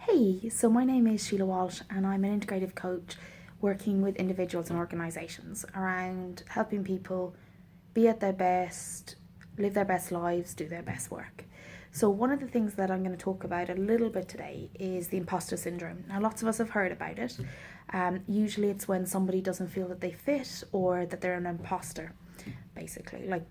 Hey, so my name is Sheila Walsh and I'm an integrative coach working with individuals and organisations around helping people be at their best, live their best lives, do their best work. So one of the things that I'm going to talk about a little bit today is the imposter syndrome. Now lots of us have heard about it. Usually it's when somebody doesn't feel that they fit or that they're an imposter, basically, like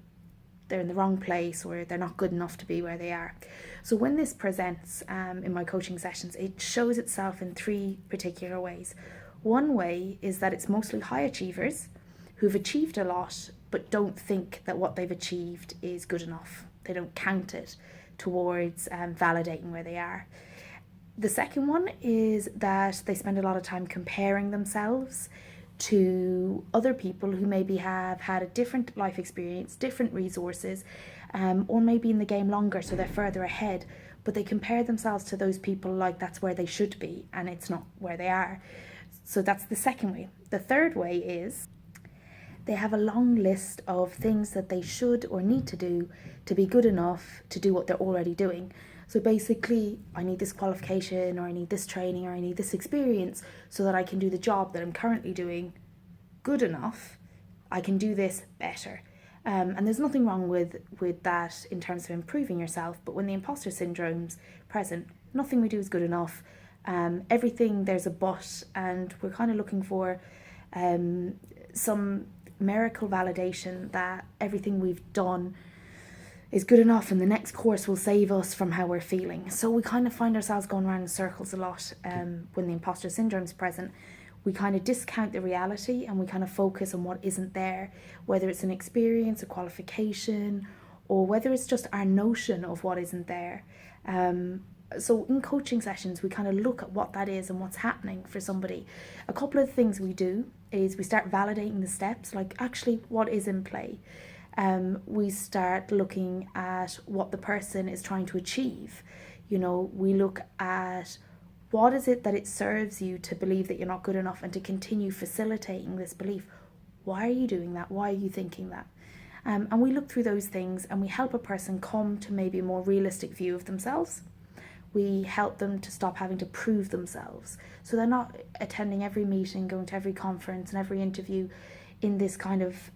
they're in the wrong place or they're not good enough to be where they are. So when this presents in my coaching sessions, it shows itself in three particular ways. One way is that it's mostly high achievers who've achieved a lot but don't think that what they've achieved is good enough. They don't count it towards validating where they are. The second one is that they spend a lot of time comparing themselves to other people who maybe have had a different life experience, different resources, or maybe in the game longer, so they're further ahead, but they compare themselves to those people like that's where they should be and it's not where they are. So that's the second way. The third way is they have a long list of things that they should or need to do to be good enough to do what they're already doing. So basically, I need this qualification, or I need this training, or I need this experience so that I can do the job that I'm currently doing good enough. I can do this better. And there's nothing wrong with that in terms of improving yourself, but when the imposter syndrome's present, nothing we do is good enough. Everything, there's a but, and we're kind of looking for some miracle validation that everything we've done is good enough and the next course will save us from how we're feeling. So we kind of find ourselves going around in circles a lot when the imposter syndrome is present. We kind of discount the reality and we kind of focus on what isn't there, whether it's an experience, a qualification, or whether it's just our notion of what isn't there. So in coaching sessions, we kind of look at what that is and what's happening for somebody. A couple of things we do is we start validating the steps, like actually what is in play. We start looking at what the person is trying to achieve. You know, we look at what is it that it serves you to believe that you're not good enough and to continue facilitating this belief. Why are you doing that? Why are you thinking that? And we look through those things and we help a person come to maybe a more realistic view of themselves. We help them to stop having to prove themselves. So they're not attending every meeting, going to every conference and every interview in this kind of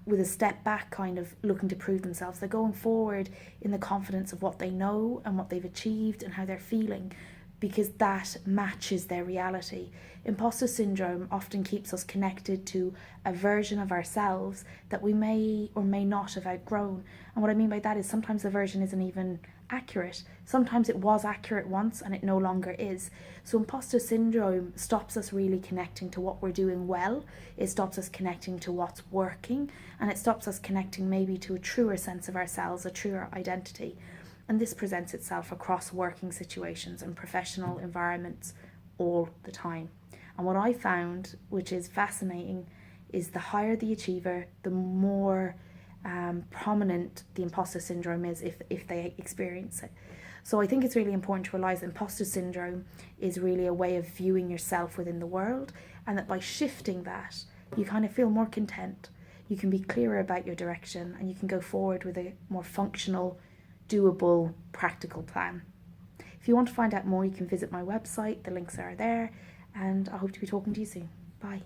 with a step back, kind of looking to prove themselves. They're going forward in the confidence of what they know and what they've achieved and how they're feeling, because that matches their reality. Imposter syndrome often keeps us connected to a version of ourselves that we may or may not have outgrown. And what I mean by that is sometimes the version isn't even accurate. Sometimes it was accurate once and it no longer is. So imposter syndrome stops us really connecting to what we're doing well. It stops us connecting to what's working, and it stops us connecting maybe to a truer sense of ourselves, a truer identity. And this presents itself across working situations and professional environments all the time. And what I found, which is fascinating, is the higher the achiever, the more prominent the imposter syndrome is if they experience it. So I think it's really important to realise that imposter syndrome is really a way of viewing yourself within the world, and that by shifting that, you kind of feel more content. You can be clearer about your direction and you can go forward with a more functional, doable, practical plan. If you want to find out more, you can visit my website. The links are there, and I hope to be talking to you soon. Bye.